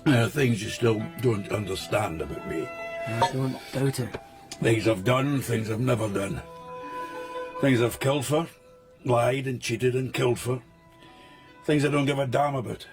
Things you still don't understand about me. I don't doubt it. Things I've done, things I've never done. Things I've killed for, lied and cheated and killed for. Things I don't give a damn about.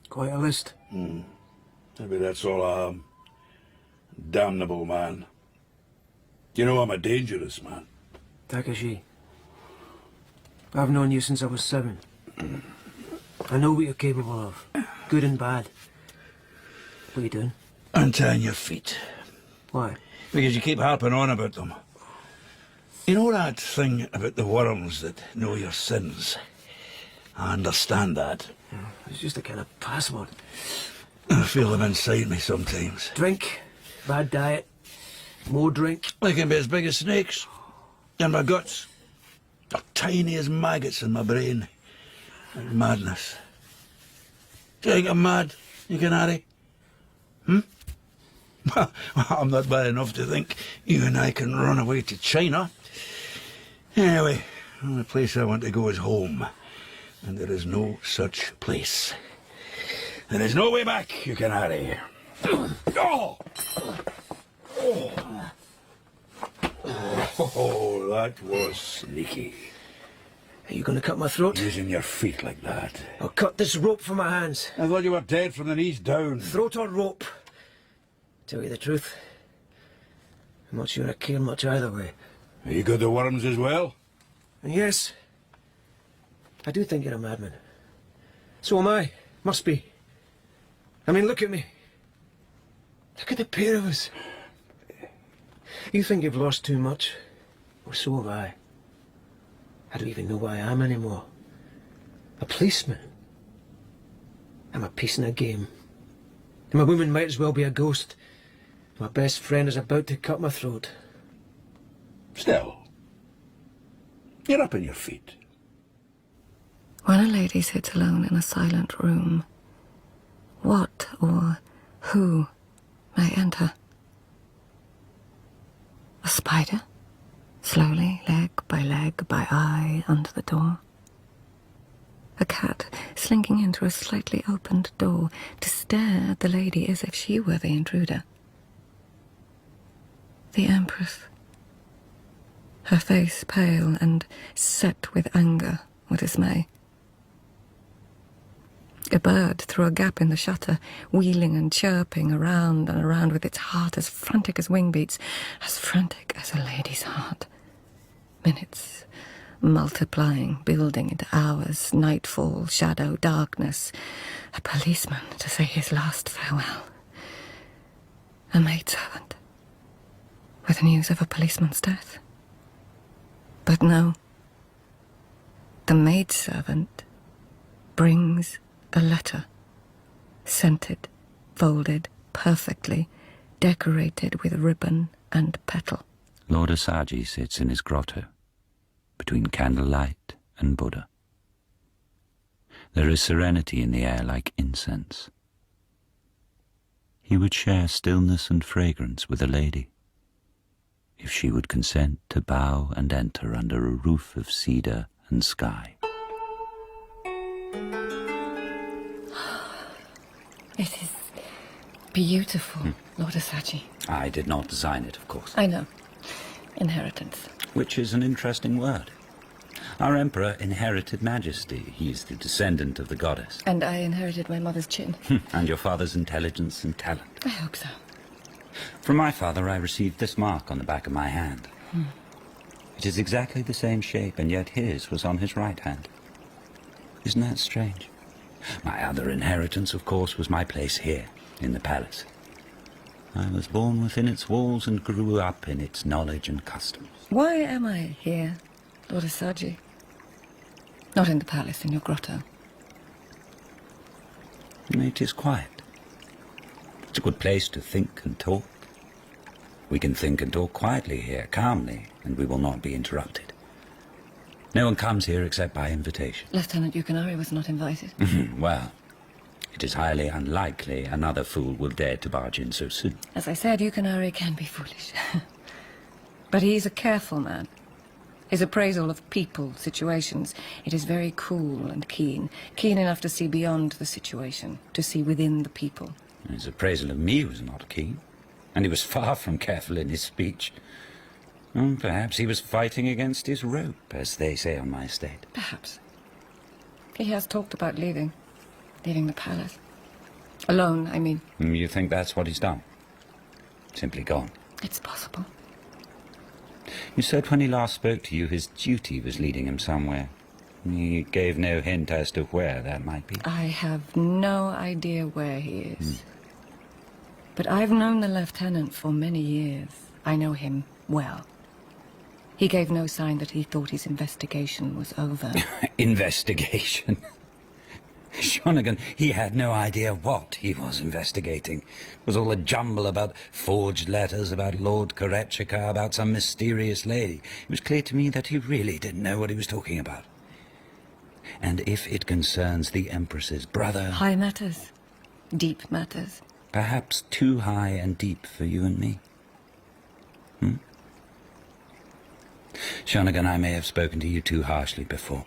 Quite a list. Maybe that's all I am. Damnable man. You know I'm a dangerous man. Takashi, I've known you since I was 7. I know what you're capable of, good and bad. What are you doing? Untying your feet. Why? Because you keep harping on about them. You know that thing about the worms that know your sins? I understand that. It's just a kind of password. I feel them inside me sometimes. Drink, bad diet, more drink. They can be as big as snakes. And my guts are tiny as maggots in my brain. And madness. Do you think I'm mad, Yukinari? Well, I'm not bad enough to think you and I can run away to China. Anyway, the only place I want to go is home. And there is no such place. There is no way back, Yukinari. Oh! Oh, that was sneaky. Are you going to cut my throat? Using your feet like that. I'll cut this rope from my hands. I thought you were dead from the knees down. Throat or rope? Tell you the truth, I'm not sure I care much either way. You got the worms as well? And yes, I do think you're a madman. So am I. Must be. I mean, look at me. Look at the pair of us. You think you've lost too much? Well, so have I. I don't even know who I am anymore. A policeman. I'm a piece in a game. And my woman might as well be a ghost. My best friend is about to cut my throat. Still, you're up on your feet. When a lady sits alone in a silent room, what or who may enter? A spider, slowly, leg by eye, under the door. A cat slinking in through a slightly opened door to stare at the lady as if she were the intruder. The Empress, her face pale and set with anger or dismay. A bird through a gap in the shutter, wheeling and chirping around and around with its heart as frantic as wing beats, as frantic as a lady's heart. Minutes multiplying, building into hours, nightfall, shadow, darkness. A policeman to say his last farewell. A maidservant with news of a policeman's death. But no, the maidservant brings a letter, scented, folded, perfectly, decorated with ribbon and petal. Lord Asaji sits in his grotto, between candlelight and Buddha. There is serenity in the air like incense. He would share stillness and fragrance with a lady, if she would consent to bow and enter under a roof of cedar and sky. It is beautiful, Lord Asaji. I did not design it, of course. I know. Inheritance. Which is an interesting word. Our emperor inherited majesty. He is the descendant of the goddess. And I inherited my mother's chin. And your father's intelligence and talent. I hope so. From my father I received this mark on the back of my hand. It is exactly the same shape, and yet his was on his right hand. Isn't that strange? My other inheritance, of course, was my place here, in the palace. I was born within its walls and grew up in its knowledge and customs. Why am I here, Lord Asaji? Not in the palace, in your grotto. It is quiet. It's a good place to think and talk. We can think and talk quietly here, calmly, and we will not be interrupted. No one comes here except by invitation. Lieutenant Yukinari was not invited. Well, it is highly unlikely another fool will dare to barge in so soon. As I said, Yukinari can be foolish. But he's a careful man. His appraisal of people, situations, it is very cool and keen. Keen enough to see beyond the situation, to see within the people. His appraisal of me was not keen, and he was far from careful in his speech. Perhaps he was fighting against his rope, as they say on my estate. Perhaps. He has talked about leaving the palace. Alone, I mean. You think that's what he's done? Simply gone? It's possible. You said when he last spoke to you his duty was leading him somewhere. He gave no hint as to where that might be. I have no idea where he is. But I've known the lieutenant for many years. I know him well. He gave no sign that he thought his investigation was over. Investigation? Shonagon, he had no idea what he was investigating. It was all a jumble about forged letters, about Lord Korechika, about some mysterious lady. It was clear to me that he really didn't know what he was talking about. And if it concerns the Empress's brother... High matters. Deep matters. Perhaps too high and deep for you and me. Shonagon, I may have spoken to you too harshly before.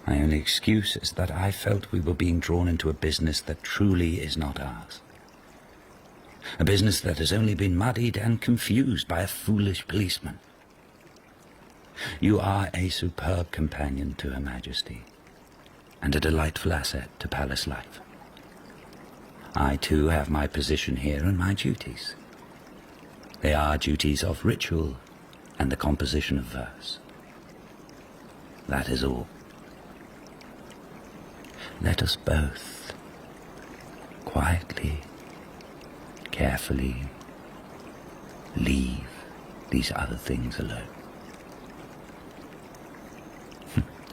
My only excuse is that I felt we were being drawn into a business that truly is not ours. A business that has only been muddied and confused by a foolish policeman. You are a superb companion to Her Majesty, and a delightful asset to palace life. I too have my position here and my duties. They are duties of ritual and the composition of verse. That is all. Let us both, quietly, carefully, leave these other things alone.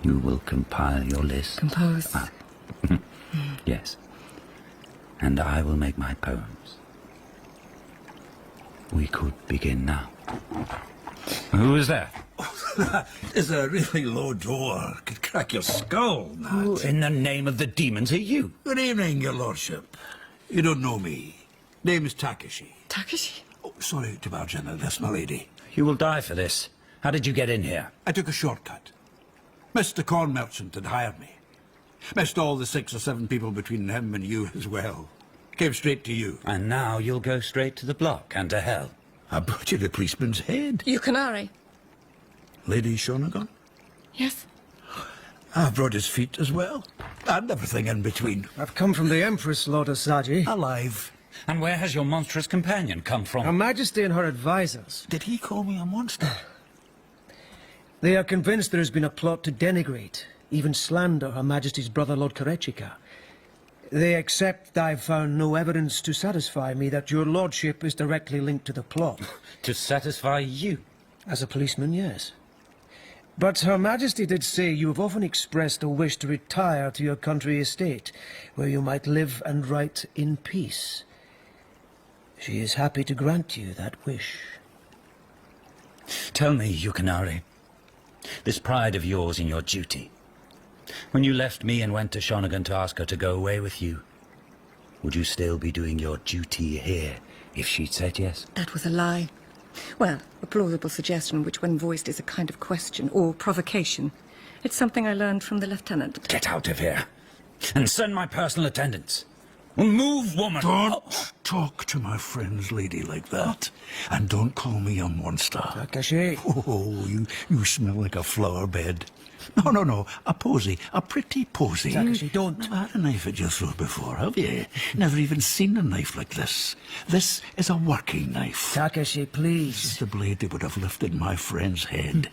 You will compile your list. Compose. Yes. And I will make my poems. We could begin now. Who is that? That is a really low door. Could crack your skull, Matt. Who in the name of the demons are you? Good evening, your lordship. You don't know me. Name is Takashi. Takashi? Oh, sorry to barge in like this, my lady. You will die for this. How did you get in here? I took a shortcut. Mr. Corn Merchant had hired me. Missed all the 6 or 7 people between him and you as well. Came straight to you. And now you'll go straight to the block and to hell. I brought you the policeman's head. Yukinari. Lady Shonagon? Yes? I brought his feet as well. And everything in between. I've come from the Empress, Lord Asaji. Alive. And where has your monstrous companion come from? Her Majesty and her advisors. Did he call me a monster? They are convinced there has been a plot to denigrate, even slander Her Majesty's brother, Lord Korechika. They accept I've found no evidence to satisfy me that your lordship is directly linked to the plot. To satisfy you? As a policeman, yes. But Her Majesty did say you have often expressed a wish to retire to your country estate, where you might live and write in peace. She is happy to grant you that wish. Tell me, Yukinari, this pride of yours in your duty. When you left me and went to Shonagon to ask her to go away with you, would you still be doing your duty here if she'd said yes? That was a lie. Well, a plausible suggestion which when voiced is a kind of question or provocation. It's something I learned from the lieutenant. Get out of here and send my personal attendants. Move, woman! Don't talk to my friend's lady like that. And don't call me a monster. Takashi. Oh, you smell like a flower bed. No, a posy, a pretty posy. Takashi, don't. Never had a knife at your throat before, have you? Never even seen a knife like this. This is a working knife. Takashi, please. This is the blade that would have lifted my friend's head.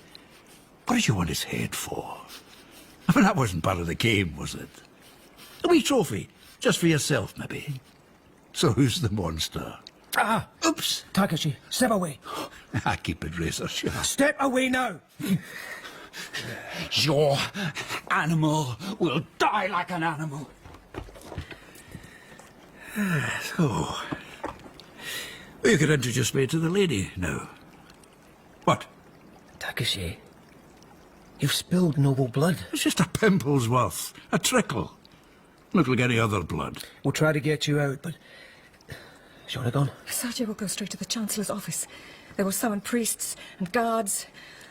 What did you want his head for? I mean, that wasn't part of the game, was it? A wee trophy, just for yourself, maybe. So who's the monster? Ah! Oops! Takashi, step away. I keep it razor sharp. Step away now! Your animal will die like an animal. So, well, you could introduce me to the lady now. What? Takashi, you've spilled noble blood. It's just a pimple's worth. A trickle. Look like any other blood. We'll try to get you out, but... Shonagon? Asaji will go straight to the Chancellor's office. They will summon priests and guards,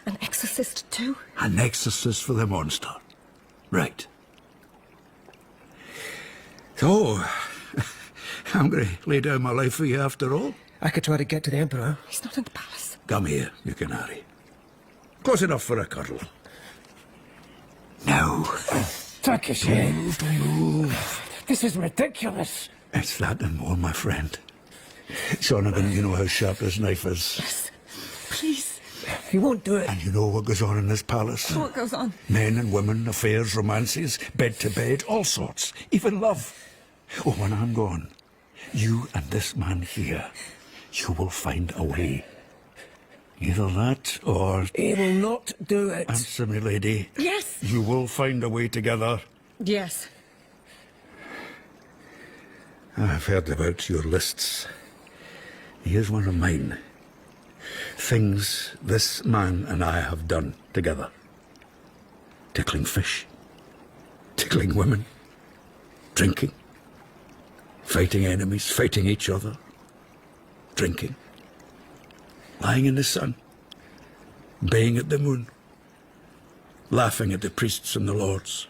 an exorcist too. An exorcist for the monster. Right. So, I'm going to lay down my life for you after all. I could try to get to the Emperor. He's not in the palace. Come here, Yukinari. Close enough for a cuddle. Now. Takashi, Move. this is ridiculous. It's that and more, my friend. Shonagon, you know how sharp this knife is. Yes. Please. He won't do it. And you know what goes on in this palace. What goes on? Men and women, affairs, romances, bed to bed, all sorts. Even love. Oh, when I'm gone, you and this man here, you will find a way. Either that or... He will not do it. Answer me, lady. Yes. You will find a way together. Yes. I've heard about your lists. Here's one of mine. Things this man and I have done together. Tickling fish. Tickling women. Drinking. Fighting enemies. Fighting each other. Drinking. Lying in the sun. Baying at the moon. Laughing at the priests and the lords.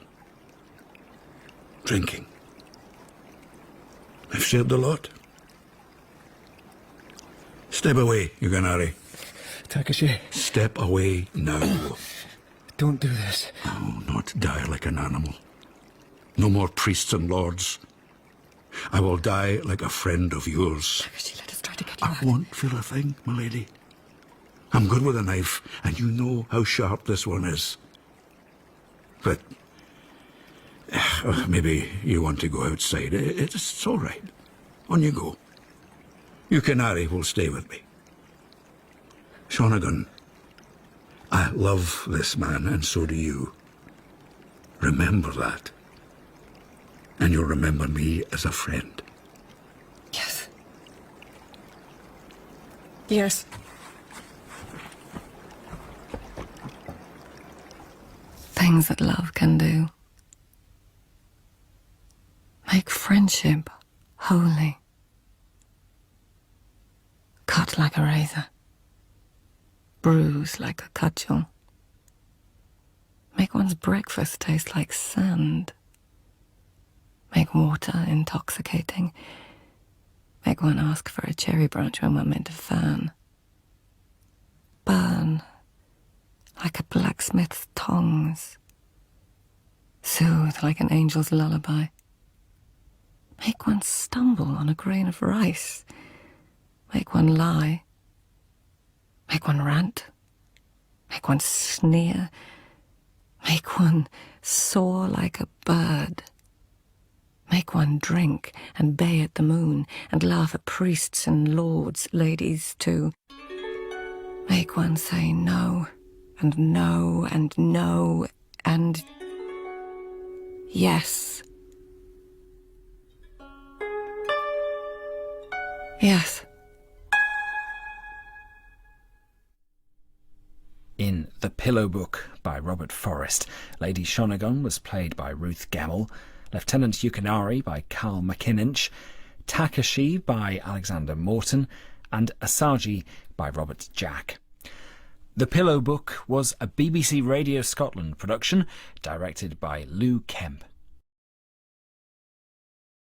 Drinking. I've shared a lot. Step away, Yukinari. Takashi, Step away now. don't do this. Oh, not die like an animal. No more priests and lords. I will die like a friend of yours. Takashi, let us try to get you I out. won't feel a thing, my lady. I'm good with a knife, and you know how sharp this one is. But... maybe you want to go outside. It's all right. On you go. Yukinari will stay with me. Shonagon, I love this man, and so do you. Remember that. And you'll remember me as a friend. Yes. Yes. Things that love can do. Make friendship holy. Cut like a razor. Bruise like a cudgel. Make one's breakfast taste like sand. Make water intoxicating. Make one ask for a cherry branch when one meant to fan. Burn like a blacksmith's tongs. Soothe like an angel's lullaby. Make one stumble on a grain of rice. Make one lie. Make one rant. Make one sneer. Make one soar like a bird. Make one drink and bay at the moon and laugh at priests and lords, ladies too. Make one say no and no and no and yes. Yes. In The Pillow Book by Robert Forrest, Lady Shonagon was played by Ruth Gemmell, Lieutenant Yukinari by Carl Macaninch, Takashi by Alexander Morton, and Asaji by Robert Jack. The Pillow Book was a BBC Radio Scotland production, directed by Kemp.